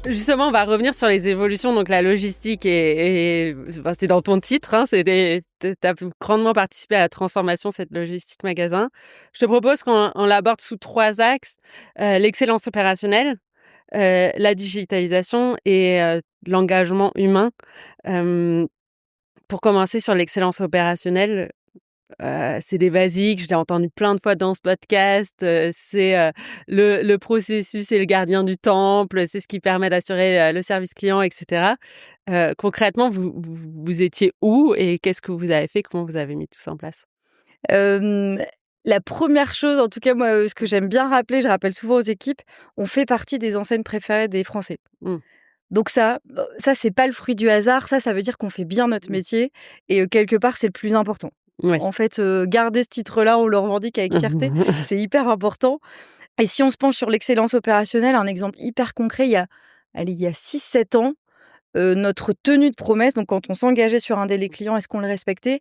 Justement, on va revenir sur les évolutions. Donc, la logistique c'est dans ton titre, hein, tu as grandement participé à la transformation de cette logistique magasin. Je te propose qu'on l'aborde sous 3 axes: l'excellence opérationnelle, la digitalisation et l'engagement humain. Hem, pour commencer sur l'excellence opérationnelle, c'est des basiques, je l'ai entendu plein de fois dans ce podcast, le processus est le gardien du temple, c'est ce qui permet d'assurer, le service client et cetera. Concrètement, vous étiez où et qu'est-ce que vous avez fait? Comment vous avez mis tout ça en place? Hem, la première chose, en tout cas moi, ce que j'aime bien rappeler, je rappelle souvent aux équipes, on fait partie des enseignes préférées des Français. Mmh. Donc ça c'est pas le fruit du hasard, ça veut dire qu'on fait bien notre Mmh. métier et quelque part, c'est le plus important. Ouais. En fait, garder ce titre-là, on le revendique avec fierté, c'est hyper important et si on se penche sur l'excellence opérationnelle, un exemple hyper concret, il y a 6-7 ans, notre tenue de promesse, donc quand on s'engageait sur un délai client, est-ce qu'on le respectait?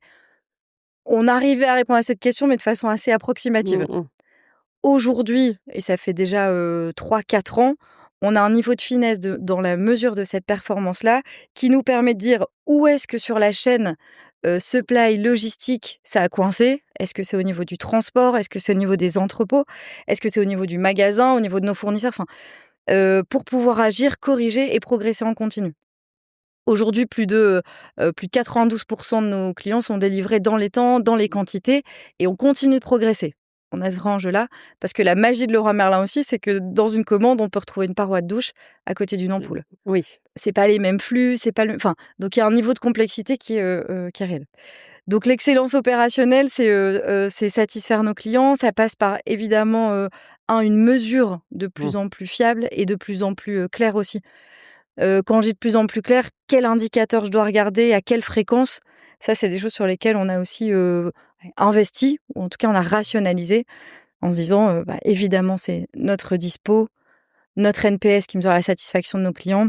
On arrivait à répondre à cette question, mais de façon assez approximative. Mmh mh. Aujourd'hui, et ça fait déjà 3-4 ans, on a un niveau de finesse dans la mesure de cette performance-là qui nous permet de dire où est-ce que sur la chaîne supply logistique, ça a coincé. Est-ce que c'est au niveau du transport? Est-ce que c'est au niveau des entrepôts? Est-ce que c'est au niveau du magasin, au niveau de nos fournisseurs? Enfin, pour pouvoir agir, corriger et progresser en continu. Aujourd'hui, plus de 92 de nos clients sont délivrés dans les temps, dans les quantités et on continue de progresser. On a ce vrai enjeu-là parce que la magie de Leroy Merlin aussi, c'est que dans une commande, on peut retrouver une paroi de douche à côté d'une ampoule. Oui. C'est pas les mêmes flux, c'est pas le enfin, donc il y a un niveau de complexité qui est réel. Donc l'excellence opérationnelle, c'est satisfaire nos clients. Ça passe par évidemment, une mesure de Mmh. plus en plus fiable et de plus en plus, claire aussi. Quand je dis de plus en plus clair, quel indicateur je dois regarder, à quelle fréquence? Ça, c'est des choses sur lesquelles on a aussi, investi ou en tout cas on a rationalisé en se disant, évidemment, c'est notre dispo, notre NPS qui mesure la satisfaction de nos clients,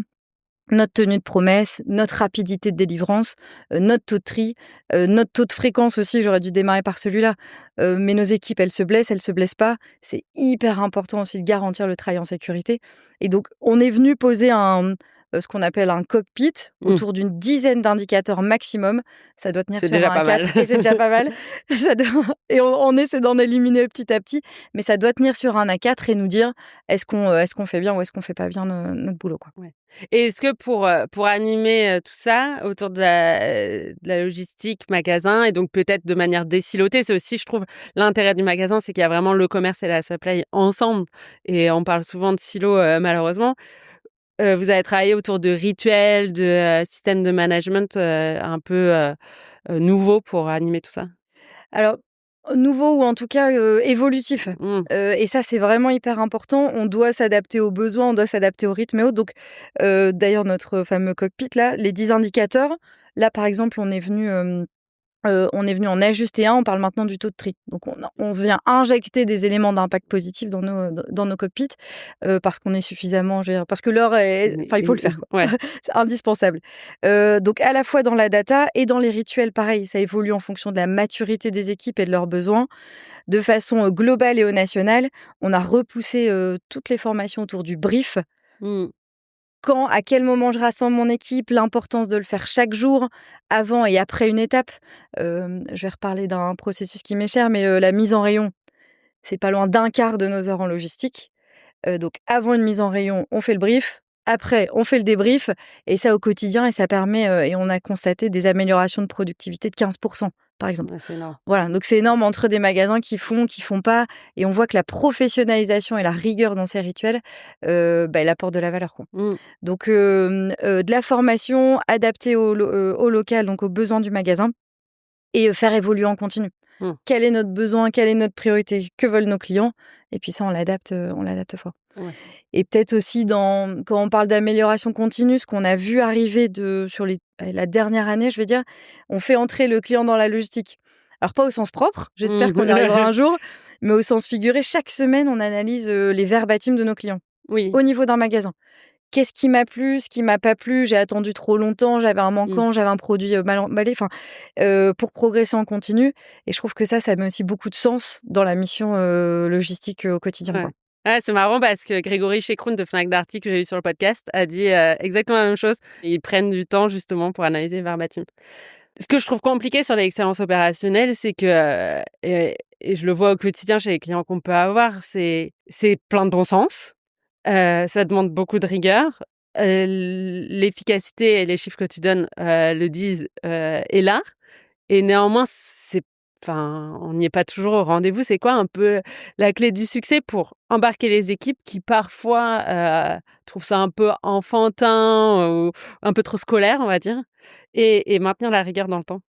notre tenue de promesse, notre rapidité de délivrance, notre taux de tri, notre taux de fréquence aussi. J'aurais dû démarrer par celui-là, mais nos équipes, elles se blessent pas. C'est hyper important aussi de garantir le travail en sécurité et donc on est venu poser ce qu'on appelle un cockpit Mmh. autour d'une dizaine d'indicateurs maximum. Ça doit tenir C'est sur déjà un pas mal. 4 et c'est déjà pas mal. Ça doit et on essaie d'en éliminer petit à petit, mais ça doit tenir sur un A4 et nous dire: est-ce qu'on fait bien ou est-ce qu'on fait pas bien notre boulot, quoi? Ouais. Et est-ce que pour animer, tout ça autour de la logistique magasin et donc peut-être de manière décilotée, c'est aussi, je trouve, l'intérêt du magasin, c'est qu'il y a vraiment le commerce et la supply ensemble et on parle souvent de silos, malheureusement. Vous avez travaillé autour de rituels, de, systèmes de management, un peu, nouveaux pour animer tout ça? Alors, nouveau ou en tout cas, évolutif, Mmh. et ça, c'est vraiment hyper important. On doit s'adapter aux besoins, on doit s'adapter au rythme et autres donc d'ailleurs notre fameux cockpit là, les 10 indicateurs, là, par exemple, on est venu en ajuster un, on parle maintenant du taux de tri. Donc on vient injecter des éléments d'impact positif dans nos cockpits, parce qu'on est suffisamment je veux dire, parce que l'heure est enfin, il faut le faire, quoi. Ouais. C'est indispensable. Donc à la fois dans la data et dans les rituels, pareil, ça évolue en fonction de la maturité des équipes et de leurs besoins. De façon, globale et au national, on a repoussé, toutes les formations autour du brief. Mmh. Quand, à quel moment je rassemble mon équipe, l'importance de le faire chaque jour, avant et après une étape. Je vais reparler d'un processus qui m'est cher, mais la mise en rayon, c'est pas loin d'un quart de nos heures en logistique. Donc avant une mise en rayon, on fait le brief, après on fait le débrief et ça au quotidien et ça permet, et on a constaté des améliorations de productivité de 15 par exemple. Ouais, c'est énorme. Voilà, donc c'est énorme entre des magasins qui font pas et on voit que la professionnalisation et la rigueur dans ces rituels, elle apporte de la valeur, quoi. Mmh. Donc de la formation adaptée au local, donc aux besoins du magasin et faire évoluer en continu. Mmh. Quel est notre besoin? Quelle est notre priorité? Que veulent nos clients? Et puis ça, on l'adapte fort. Ouais. Et peut-être aussi quand on parle d'amélioration continue, ce qu'on a vu arriver sur la dernière année, je vais dire, on fait entrer le client dans la logistique. Alors pas au sens propre, j'espère qu'on y arrivera Mmh. un jour, mais au sens figuré, chaque semaine, on analyse, les verbatim de nos clients, Oui. au niveau d'un magasin. Qu'est-ce qui m'a plu? Ce qui m'a pas plu? J'ai attendu trop longtemps, j'avais un Mmh. manquant, j'avais un produit, mal emballé, enfin, pour progresser en continu et je trouve que ça met aussi beaucoup de sens dans la mission, logistique, au quotidien, Ouais. quoi. Ah, c'est marrant parce que Grégory Chekroun de Fnac Darty, que j'ai eu sur le podcast, a dit exactement la même chose. Ils prennent du temps justement pour analyser verbatim. Ce que je trouve compliqué sur l'excellence opérationnelle, c'est que, et je le vois au quotidien chez les clients qu'on peut avoir, c'est plein de bon sens. Ça demande beaucoup de rigueur. L'efficacité et les chiffres que tu donnes le disent, est là. Et néanmoins, on n'y est pas toujours au rendez-vous. C'est quoi un peu la clé du succès pour embarquer les équipes qui parfois trouvent ça un peu enfantin ou un peu trop scolaire, on va dire, et maintenir la rigueur dans le temps?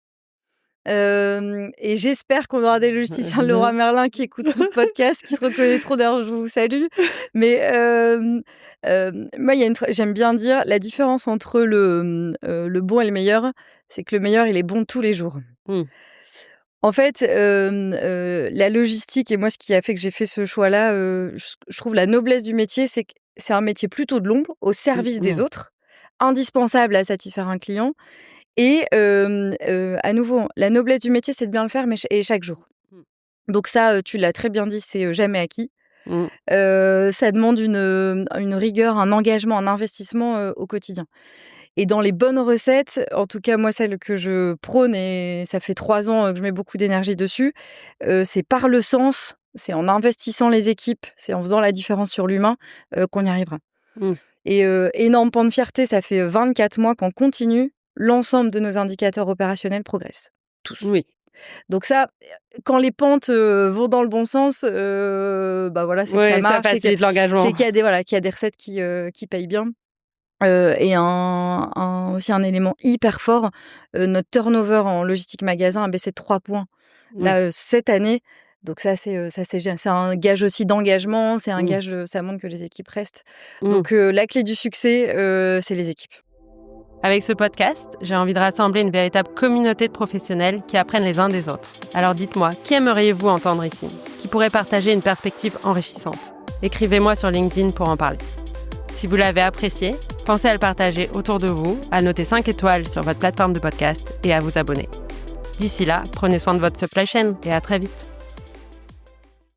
Et j'espère qu'on aura des logisticiens de Leroy Merlin qui écouteront ce podcast, qui se reconnaîtront. D'ailleurs, je vous salue. Mais moi, j'aime bien dire la différence entre le bon et le meilleur, c'est que le meilleur, il est bon tous les jours. Mmh. En fait, la logistique et moi, ce qui a fait que j'ai fait ce choix-là, je trouve la noblesse du métier, c'est que c'est un métier plutôt de l'ombre, au service des autres, indispensable à satisfaire un client. Et à nouveau, la noblesse du métier, c'est de bien le faire, mais chaque jour. Donc ça, tu l'as très bien dit, c'est jamais acquis. Ça demande une rigueur, un engagement, un investissement au quotidien. Et dans les bonnes recettes, en tout cas moi celle que je prône, et ça fait 3 ans que je mets beaucoup d'énergie dessus, c'est par le sens, c'est en investissant les équipes, c'est en faisant la différence sur l'humain qu'on y arrivera. Et énorme pan de fierté, ça fait 24 mois qu'en continu, l'ensemble de nos indicateurs opérationnels progressent. Tous. Oui. Donc ça, quand les pentes vont dans le bon sens, voilà, c'est que ça marche. Ça facilite l'engagement. C'est qu'il y a des recettes qui payent bien. Et aussi un élément hyper fort, notre turnover en logistique magasin a baissé de 3 points là, cette année. Donc ça, c'est un gage aussi d'engagement, c'est un gage, ça montre que les équipes restent. Donc la clé du succès, c'est les équipes. Avec ce podcast, j'ai envie de rassembler une véritable communauté de professionnels qui apprennent les uns des autres. Alors dites-moi, qui aimeriez-vous entendre ici? Qui pourrait partager une perspective enrichissante? Écrivez-moi sur LinkedIn pour en parler. Si vous l'avez apprécié, pensez à le partager autour de vous, à le noter 5 étoiles sur votre plateforme de podcast et à vous abonner. D'ici là, prenez soin de votre supply chain et à très vite.